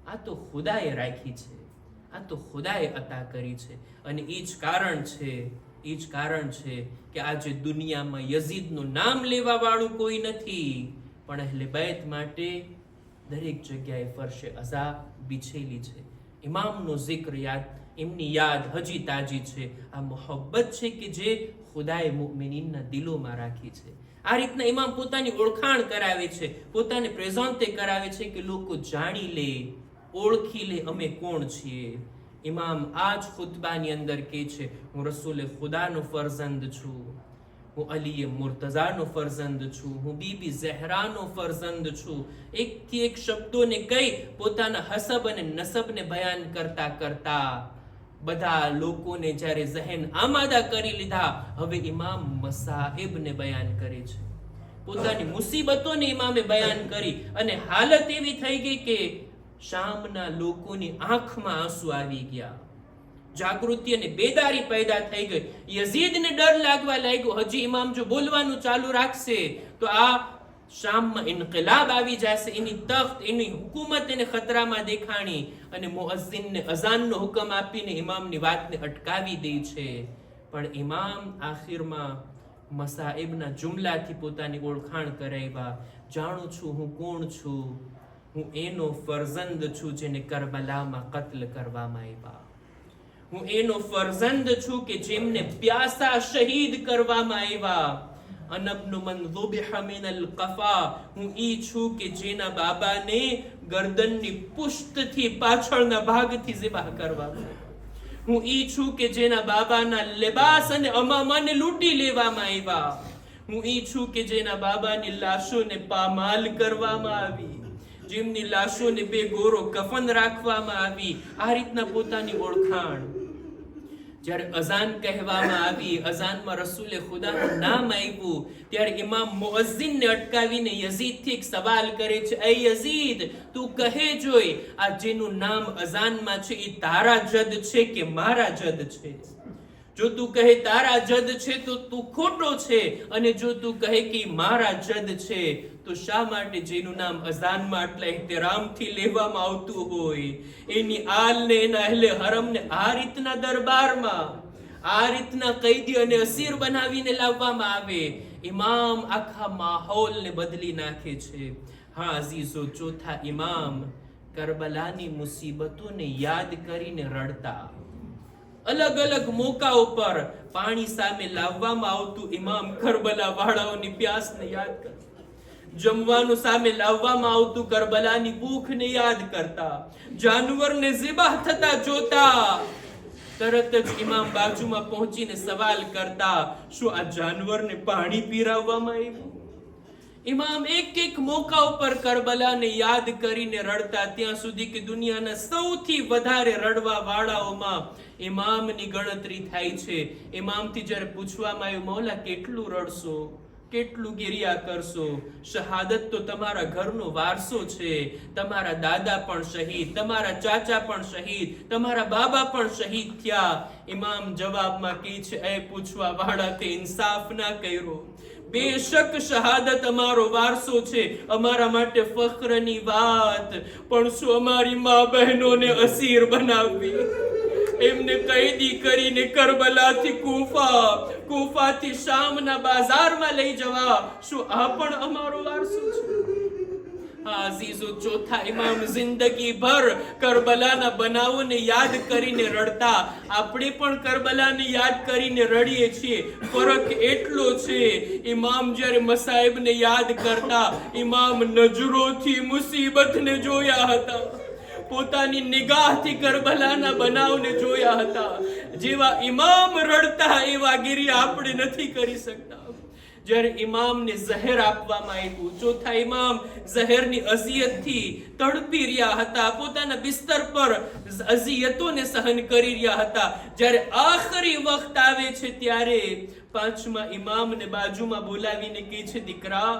આ તો ખુદાએ રાખી છે, આ તો ખુદાએ અતા કરી છે. અને એ જ કારણ છે કે આજે દુનિયામાં યઝીદનું નામ લેવા વાળું કોઈ નથી, પણ અહલે બેત માટે દરેક જગ્યાએ ફરશે અઝા બિછેલી છે. ઇમામનો zikr યાદ, એમની યાદ હજી તાજી છે. આ મોહબ્બત છે કે જે ખુદાએ મુમિનીનના દિલોમાં રાખી છે. આ રીતના ઇમામ પોતાની ઓળખાણ કરાવે છે, પોતાને પ્રેઝન્ટે કરાવે છે કે લોકો જાણી લે, ઓળખી લે અમે કોણ છીએ. ઇમામ આ જ ખુતબાની અંદર કહે છે હું રસૂલે ખુદાનો ફરઝંદ છું, હું અલી મુર્તઝાનો ફરઝંદ છું, હું બીબી ઝહરાનો ફરઝંદ છું. એકથી એક શબ્દોને કઈ પોતાના હસબ અને નસબને બયાન કરતા બધા લોકોને જ્યારે ઝહેન આમાદા કરી લીધા, હવે ઇમામ મસાઇબને બયાન કરે છે. પોતાની મુસીબતોને ઇમામે બયાન કરી અને હાલત એવી થઈ ગઈ કે શામના લોકોની આંખમાં આંસુ આવી ગયા. જાગૃતિ અને બેદારી પેદા થઈ ગઈ. યઝીદને ડર લાગવા લાગ્યો, હજી ઇમામ જો બોલવાનું ચાલુ રાખશે તો આ શામમાં ઇન્કિલાબ આવી જશે. એની તખ્ત, એની હુકુમત એને ખતરામાં દેખાણી અને મુઅઝ્ઝિનને અઝાનનો હુકમ આપીને ઇમામની વાતને અટકાવી દે છે. પણ ઇમામ આખિરમાં મસાઇબના જુમલાથી પોતાની ઓળખાણ કરાવ્યા. જાણું છું હું કોણ છું, હું એનો ફરઝંદ છું જેને કરબલામાં કત્લ કરવામાં આવ્યા. હું એનો ફરઝંદ છું કે જેમને પ્યાસા શહીદ કરવામાં આવ્યા. અનબનુ મન ઝુબિહા મિનલ કફા, હું ઈ છું કે જેના બાબાને ગરદનની પુષ્ટથી પાછળના ભાગથી ઝિબા કરવામાં. હું ઈ છું કે જેના બાબાના લિબાસ અને અમામાને લૂંટી લેવામાં આવ્યા. હું ઈ છું કે જેના બાબાની લાશોને પામાલ કરવામાં આવી, જેમની લાશોને બે ગોરો કફન રાખવામાં આવી. આ રીતના પોતાની ઓળખાણ. જ્યારે અઝાન કહેવામાં આવી, અઝાનમાં રસૂલે ખુદાનું નામ આવ્યું, ત્યારે ઇમામ મુઅઝ્ઝિનને અટકાવીને યઝીદથી એક સવાલ કરે છે, એ યઝીદ, તું કહે જોઈ, આ જેનું નામ અઝાનમાં છે એ તારા જદ છે કે મારા જદ છે? જો તું કહે તારા જદ છે તો તું ખોટો છે, અને જો તું કહે કે મારા જદ છે તો શા માટે જેનું નામ અઝાનમાં આટલા ehtiramથી લેવામાં આવતું હોય એની આલને, એના અહેલે હરમને આ રીતના દરબારમાં આ રીતના કૈદી અને અસીર બનાવીને લાવવામાં આવે? ઇમામ આખા માહોલને બદલી નાખે છે. હા અઝીઝો, ચોથા ઇમામ કરબલાની મુસીબતોને યાદ કરીને રડતા. અલગ અલગ મોકાઓ પર પાણી સામે લાવવામાં આવતું, ઇમામ કરબલા વાળાઓની પ્યાસને યાદ કરતા. જમવાનું સામે લાવવામાં આવતું, કરબલાની ભૂખને યાદ કરતા. જાનવરને ઝિબાહ થતા જોતા, તરત જ ઇમામ બાજુમાં પહોંચીને સવાલ કરતા, શું આ જાનવરને પાણી પીરાવવામાં આવ્યું? ઇમામ એક એક મોકા ઉપર કરબલાને યાદ કરીને રડતા, ત્યાં સુધી કે દુનિયાના સૌથી વધારે રડવા વાળાઓમાં ઇમામની ગણતરી થાય છે. ઇમામથી જ્યારે પૂછવામાં આવ્યું, મૌલા કેટલું રડશો, કેટલું ગિરિયા કરશો? શહાદત તો તમારા ઘરનો વારસો છે. તમારા દાદા પણ શહીદ, તમારા ચાચા પણ શહીદ, તમારા બાબા પણ શહીદ થયા. ઇમામ જવાબમાં કહે છે, એ પૂછવા વાળા, તે ઇન્સાફ ના કર્યો. બેશક શહાદત અમારો વારસો છે, અમારા માટે ફખ્રની વાત, પણ શું અમારી મા બહેનોને અસીર બનાવવી, એમને કૈદી કરીને કરબલાથી કૂફાથી શામના બાજારમાં લઈ જવા, શું આ પણ અમારો વારસો છે? હા અઝીઝો, ચોથા ઇમામ જિંદગી ભર કરબલાના બનાવોને યાદ કરીને રડતા. આપણે પણ કરબલાને યાદ કરીને રડીએ છીએ. ફરક એટલો છે, ઇમામ જ્યારે મસાઈબને યાદ કરતા, ઇમામ નજરોથી મુસીબતને જોયા હતા, પોતાની નિગાહથી કરબલાના બનાવને જોયા હતા. જેવા ઇમામ રડતા એવા ગિરિયા આપણે નથી કરી શકતા. જ્યારે ઇમામને ઝહેર આપવામાં આવ્યું, ચોથા ઇમામ ઝહેરની અઝિયતથી તડપી રહ્યા હતા, પોતાના બિસ્તર પર અઝિયતોને સહન કરી રહ્યા હતા. જ્યારે આખરી વખત આવે છે ત્યારે પાંચમા ઇમામને બાજુમાં બોલાવીને કહે છે, દીકરા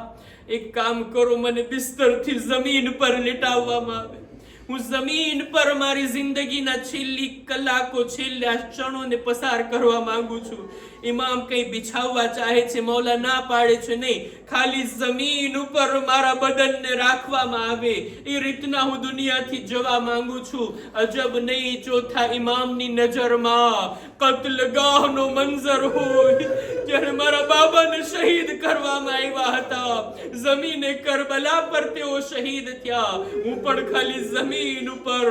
એક કામ કરો, મને બિસ્તરથી જમીન પર લેટાવવામાં આવે. હું જમીન પર મારી જિંદગીના છેલ્લી કલાકો, છેલ્લા ક્ષણોને પસાર કરવા માંગુ છું. ઇમામ કઈ બિછાવવા ચાહે છે, મૌલા ના પાડે છે, નહીં, ખાલી જમીન ઉપર મારા બદનને રાખવામાં આવે, એ રીતના હું દુનિયાથી જવા માંગુ છું. અજબ નહીં, ચોથા ઇમામની નજરમાં કત્લગાહનો મંઝર હોય, જ્યારે મારા બાબાને શહીદ કરવામાં આવ્યા હતા, જમીને કરબલા પર તેઓ શહીદ થયા. હું પણ ખાલી જમીન ઉપર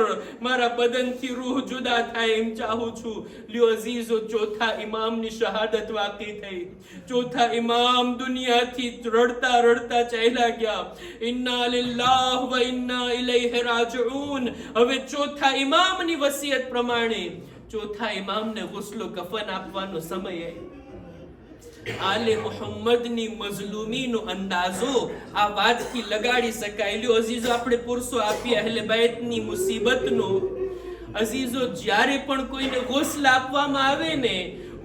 મારા બદનથી રૂહ જુદા થાય એમ ચાહું છું. લ્યો અઝીઝો, ચોથા ઇમામની શહાદત વાકી થઈ. ચોથા ઇમામ દુનિયાથી રડતા રડતા ચાલ્યા ગયા. ઇન્ના લિલ્લાહ વ ઇન્ના ઇલૈહિ રાજિઉન. હવે ચોથા ઇમામની વસિયત પ્રમાણે ચોથા ઇમામને ગુસ્લો કફન આપવાનો સમય આવ્યો. આલે મુહમ્મદની મઝલૂમીનો અંદાજો આ વાતથી લગાડી શકાય. લ્યો અઝીઝો, આપણે પુરસો આપી અહેલે બેતની મુસીબતનો. અઝીઝો, જ્યારે પણ કોઈને ગુસ્લ આપવામાં આવે ને,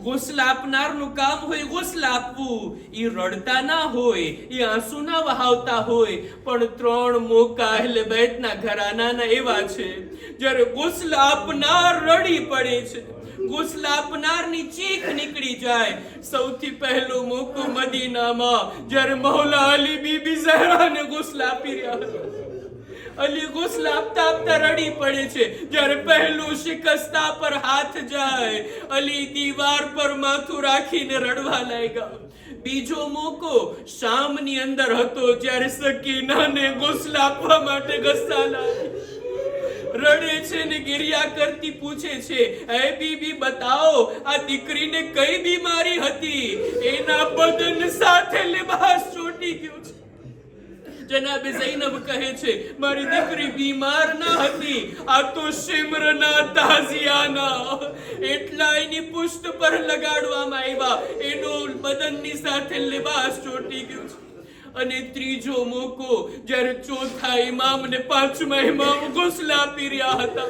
ગુસ્લ આપનારનું કામ હોય ગુસ્લ આપવું. એ રડતા ના હોય, એ આંસુ ના વહાવતા હોય, પણ 3 મોકા અહેલે બેતના ઘરાનાના એવા છે, જ્યારે ગુસ્લ આપનાર રડી પડે છે, ગુસ્લ આપનારની ચીખ નીકળી જાય. સૌથી પહેલો મોકો મદીનામાં, જ્યારે મૌલા અલી બીબી ઝહરાને ગુસ્લ આપી રહ્યા હતા. અલી ગુસ્લ આપતા આપતા રડી પડે છે. જ્યારે પહેલું શિકસ્તા પર હાથ જાય, અલી દીવાર પર માથું રાખીને રડવા લાગ્યા. બીજો મોકો શામની અંદર હતો, જ્યારે સકીનાને ગુસ્લ આપવા માટે ગસ્સાલ આવી, રડે છે ને ગિરિયા કરતી પૂછે છે, એ બીબી બતાવો, આ દીકરીને કઈ બીમારી હતી? એના બદન સાથે લિબાસ ચોટી ગયો છે. જનાબે ઝૈનબ કહે છે, મારી દીકરી બીમાર ના હતી, આ તો શિમ્રના તાઝિયાના એટલા એની પુષ્ટ પર લગાડવામાં આવ્યા, એનો બદનની સાથે લિબાસ ચોટી ગયો છે. અને ત્રીજો મોકો જ્યારે ચોથા ઇમામ ને પાંચમા ઇમામ ગોસલા આપી રહ્યા હતા.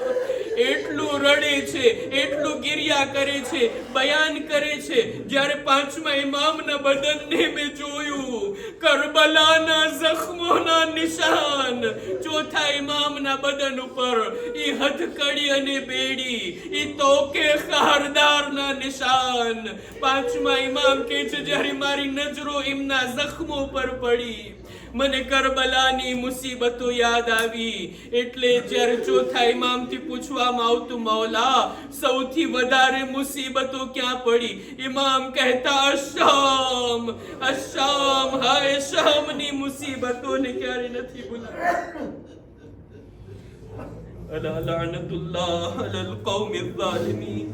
એટલું રડે છે, એટલું ગિરિયા કરે છે, બયાન કરે છે. જ્યારે પાંચમા ઇમામના બદનને મેં જોયું, કરબલાના જખ્મોના નિશાન ચોથા ઇમામના બદન ઉપર, ઈ હથકડી અને બેડી, ઈ તોકે ખારદારના નિશાન. પાંચમા ઇમામ કહે છે, જ્યારે મારી નજરો એમના જખ્મો પર પડી, મને કરબલાની મુસીબતો યાદ આવી. એટલે જ્યારે ચોથા ઇમામથી પૂછવામાં આવતું, મૌલા સૌથી વધારે મુસીબતો ક્યાં પડી? ઇમામ કહેતા, અશામ, અશામ. હાય શામની મુસીબતોને ક્યારે નથી ભૂલાતી. ألا لعنة الله على القوم الظالمين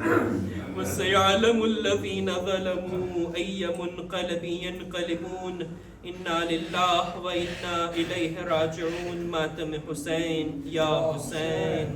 وسيعلم الذين ظلموا أي منقلب ينقلبون إنا لله وإنا إليه راجعون. ماتم حسين يا حسين.